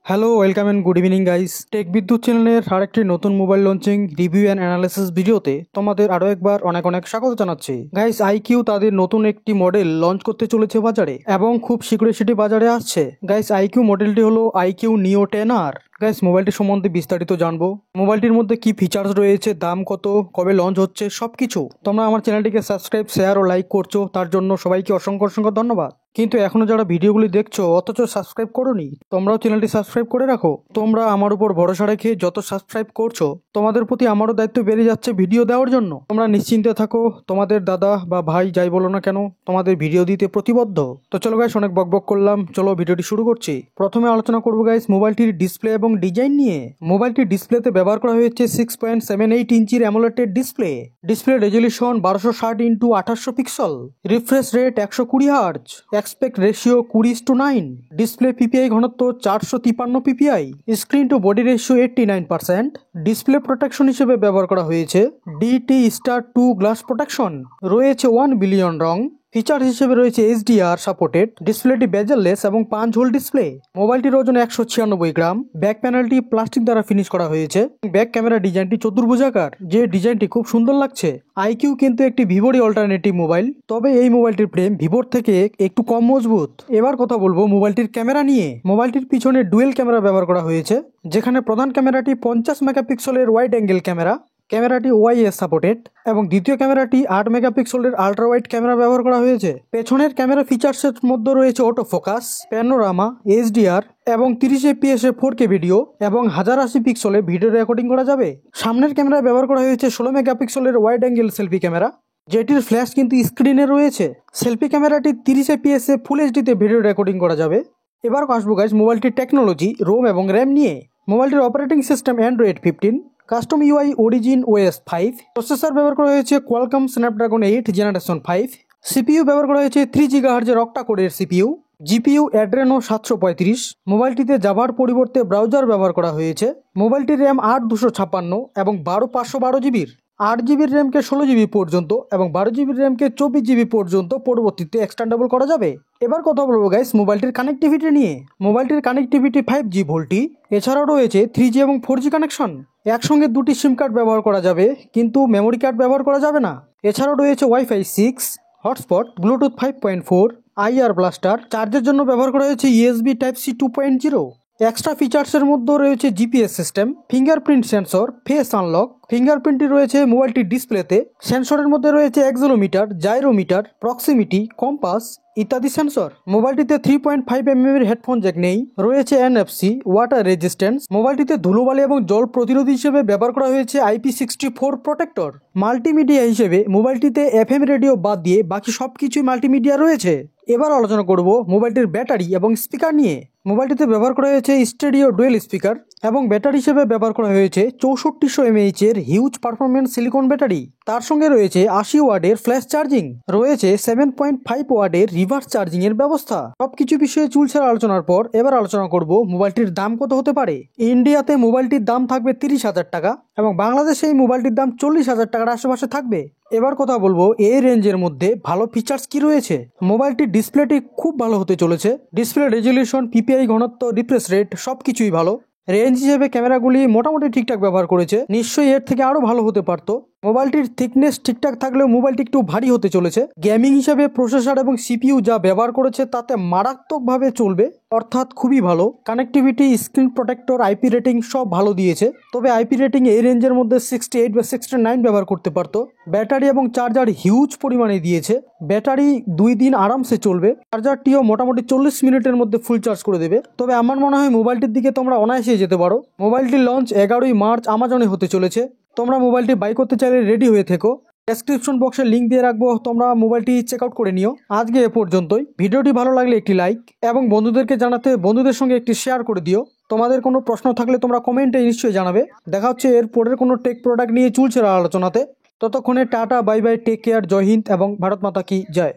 Hello welcome and good evening guys. Tech Bidyut চ্যানেলের আরেকটি নতুন mobile launching review and analysis ভিডিওতে তোমাদের আরও একবার অনেক অনেক স্বাগত জানাচ্ছি। গাইস, আইকিউ তাদের নতুন একটি মডেল লঞ্চ করতে চলেছে বাজারে এবং খুব শীঘ্রই সেটি বাজারে আসছে। গাইস, আইকিউ মডেলটি হলো আইকিউ নিও 10R। গাইস, মোবাইলটি সম্বন্ধে বিস্তারিত জানবো, মোবাইলটির মধ্যে কি ফিচার্স রয়েছে, দাম কত, কবে লঞ্চ হচ্ছে, সবকিছু। তোমরা আমার চ্যানেলটিকে সাবস্ক্রাইব, শেয়ার ও লাইক করছো, তার জন্য সবাইকে অসংখ্য অসংখ্য ধন্যবাদ। কিন্তু এখনো যারা ভিডিওগুলি দেখছো অথচ সাবস্ক্রাইব করোনি, তোমরাও চ্যানেলটি সাবস্ক্রাইব করে রাখো। তোমরা আমার উপর ভরসা রেখে যত সাবস্ক্রাইব করছো, তোমাদের প্রতি আমারও দায়িত্ব বেড়ে যাচ্ছে ভিডিও দেওয়ার জন্য। তোমরা নিশ্চিন্তে থাকো, তোমাদের দাদা বা ভাই যাই বলো না কেন তোমাদের ভিডিও দিতে প্রতিবদ্ধ। তো চলো গাইস, অনেক বকবক করলাম, চলো ভিডিওটি শুরু করছি। প্রথমে আলোচনা করবো গাইস মোবাইলটির ডিসপ্লে এবং ডিজাইন নিয়ে। মোবাইলটির ডিসপ্লেতে ব্যবহার করা হয়েছে 6.78 ইঞ্চির AMOLED display. Display resolution 1260x2800 pixel, refresh rate 120 hertz, aspect ratio 20:9, display PPI ঘনত্ব 453 PPI, screen to body ratio 89%। Display protection হিসেবে ব্যবহার করা হয়েছে DT Star 2 গ্লাস প্রোটেকশন, রয়েছে 1 বিলিয়ন রং। ফিচার হিসেবে রয়েছে HDR সাপোর্টেড, ডিসপ্লেটি বেজেললেস এবং 5 হোল ডিসপ্লে। মোবাইলটির ওজন 196 গ্রাম। ব্যাক প্যানেলটি প্লাস্টিক দ্বারা ফিনিশ করা হয়েছে। ব্যাক ক্যামেরা ডিজাইনটি চতুর্ভুজাকার, যে ডিজাইনটি খুব সুন্দর লাগছে। আইকিউ কিন্তু একটি ভিভোরই অল্টারনেটিভ মোবাইল, তবে এই মোবাইলটির ফ্রেম ভিভোর থেকে একটু কম মজবুত। এবার কথা বলবো মোবাইলটির ক্যামেরা নিয়ে। মোবাইলটির পিছনে ডুয়েল ক্যামেরা ব্যবহার করা হয়েছে, যেখানে প্রধান ক্যামেরাটি 50 মেগাপিক্সেলের ওয়াইড অ্যাঙ্গেল ক্যামেরাটি ওআইএস সাপোর্টেড এবং দ্বিতীয় ক্যামেরাটি 8 মেগাপিক্সেলের আল্ট্রা ওয়াইড ক্যামেরা ব্যবহার করা হয়েছে। পেছনের ক্যামেরা ফিচার্সের মধ্যে রয়েছে অটো ফোকাস, প্যানোরামা, HDR এবং 30 FPS এ 4K ভিডিও এবং 1080 পিক্সেলে ভিডিও রেকর্ডিং করা যাবে। সামনের ক্যামেরা ব্যবহার করা হয়েছে 16 মেগাপিক্সেলের ওয়াইড অ্যাঙ্গেল সেলফি ক্যামেরা, যেটির ফ্ল্যাশ কিন্তু স্ক্রিনে রয়েছে। সেলফি ক্যামেরাটি 30 FPS এ ফুল এইচডিতে ভিডিও রেকর্ডিং করা যাবে। এবার আসবো গাইস মোবাইলটির টেকনোলজি, রোম এবং র্যাম নিয়ে। মোবাইলটির operating system android 15, custom UI origin OS 5, প্রসেসর ব্যবহার করা হয়েছে কোয়ালকম স্ন্যাপড্রাগন 8 জেনারেশন 5, সিপিইউ ব্যবহার করা হয়েছে 3 GHz অক্টা কোরের সিপিইউ, জিপিইউ অ্যাড্রেনো 735। মোবাইলটিতে জাভার পরিবর্তে ব্রাউজার ব্যবহার করা হয়েছে। মোবাইলটির র্যাম 8/256 এবং 12/512 জিবির। 8 জিবির র্যামকে 16 জিবি পর্যন্ত এবং 12 জিবির র্যামকে 24 জিবি পর্যন্ত পরবর্তীতে এক্সটেন্ডেবল করা যাবে। এবার কথা বলবো গাইস মোবাইলটির কানেক্টিভিটি নিয়ে। মোবাইলটির কানেক্টিভিটি 5G ভোল্টি, এছাড়াও রয়েছে 3G এবং 4G কানেকশন। একসঙ্গে দুটি সিম কার্ড ব্যবহার করা যাবে, কিন্তু মেমোরি কার্ড ব্যবহার করা যাবে না। এছাড়াও রয়েছে wifi 6, hotspot, Bluetooth 5.4, IR blaster. চার্জের জন্য ব্যবহার করা হয়েছে USB Type-C 2.0। এক্সট্রা ফিচার্সের মধ্যে রয়েছে GPS system, fingerprint sensor, face unlock. ফিঙ্গারপ্রিন্টটি রয়েছে মোবাইলটির ডিসপ্লেতে। সেন্সরের মধ্যে রয়েছে অ্যাক্সেলোমিটার, জাইরোমিটার, প্রক্সিমিটি, কম্পাস ইত্যাদি সেন্সর। মোবাইলটিতে 3.5mm এর হেডফোন জ্যাক নেই, রয়েছে NFC, ওয়াটার রেজিস্ট্যান্স। মোবাইলটিতে ধুলোবালি এবং জল প্রতিরোধী হিসেবে ব্যবহার করা হয়েছে IP64 প্রোটেক্টর। মাল্টিমিডিয়া হিসেবে মোবাইলটিতে FM রেডিও বাদ দিয়ে বাকি সবকিছুই মাল্টিমিডিয়া রয়েছে। এবার আলোচনা করব মোবাইলটির ব্যাটারি এবং স্পিকার নিয়ে। মোবাইলটিতে ব্যবহার করা হয়েছে স্টেরিও ডুয়েল স্পিকার এবং ব্যাটারি হিসেবে ব্যবহার করা হয়েছে 6400 mAh এর হিউজ পারফরমেন্স সিলিকন ব্যাটারি। তার সঙ্গে রয়েছে 80 ওয়াটের ফ্ল্যাশ চার্জিং, রয়েছে 7.5 ওয়াটের রিভার্স চার্জিং এর ব্যবস্থা। সবকিছু বিষয়ে চুলছেড়া আলোচনার পর এবার আলোচনা করব মোবাইলটির দাম কত হতে পারে। ইন্ডিয়াতে মোবাইলটির দাম থাকবে 30,000 টাকা এবং বাংলাদেশে এই মোবাইলটির দাম 40,000 টাকার আশেপাশে থাকবে। এবার কথা বলবো এই রেঞ্জের মধ্যে ভালো ফিচার্স কি রয়েছে। মোবাইলটির ডিসপ্লেটি খুব ভালো হতে চলেছে। ডিসপ্লে রেজলিউশন, পিপিআই ঘনত্ব, রিফ্রেশ রেট সবকিছুই ভালো। রেঞ্জ হিসেবে ক্যামেরাগুলি মোটামুটি ঠিকঠাক ব্যবহার করেছে, নিশ্চয়ই এর থেকে আরো ভালো হতে পারতো। মোবাইলটির থিকনেস ঠিকঠাক থাকলেও মোবাইলটি একটু ভারী হতে চলেছে। গেমিং হিসেবে প্রসেসর এবং সিপিইউ যা ব্যবহার করেছে তাতে মারাত্মকভাবে চলবে, অর্থাৎ খুবই ভালো। Connectivity, screen protector, IP rating সব ভালো দিয়েছে, তবে IP রেটিং এই রেঞ্জের মধ্যে 68 বা 69 ব্যবহার করতে পারতো। ব্যাটারি এবং চার্জার হিউজ পরিমাণে দিয়েছে, ব্যাটারি 2 দিন আরামসে চলবে। চার্জারটিও মোটামুটি 40 মিনিটের মধ্যে ফুল চার্জ করে দেবে। তবে আমার মনে হয় মোবাইলটির দিকে তোমরা অনায়াসে যেতে পারো। মোবাইলটির লঞ্চ 11ই মার্চ আমাজনে হতে চলেছে। তোমরা মোবাইলটি বাই করতে চাইলে রেডি হয়ে থেকো। ডেসক্রিপশন বক্সে লিঙ্ক দিয়ে রাখবো, তোমরা মোবাইলটি চেক আউট করে নিও। আজকে এ পর্যন্তই। ভিডিওটি ভালো লাগলে একটি লাইক এবং বন্ধুদেরকে জানাতে বন্ধুদের সঙ্গে একটি শেয়ার করে দিও। তোমাদের কোনো প্রশ্ন থাকলে তোমরা কমেন্টে নিশ্চয়ই জানাবে। দেখা হচ্ছে এর পরের কোনো টেক প্রোডাক্ট নিয়ে চুলছেড়া আলোচনাতে। ততক্ষণে tata, bye bye, take care, Jai Hind এবং ভারত মাতা কি জয়।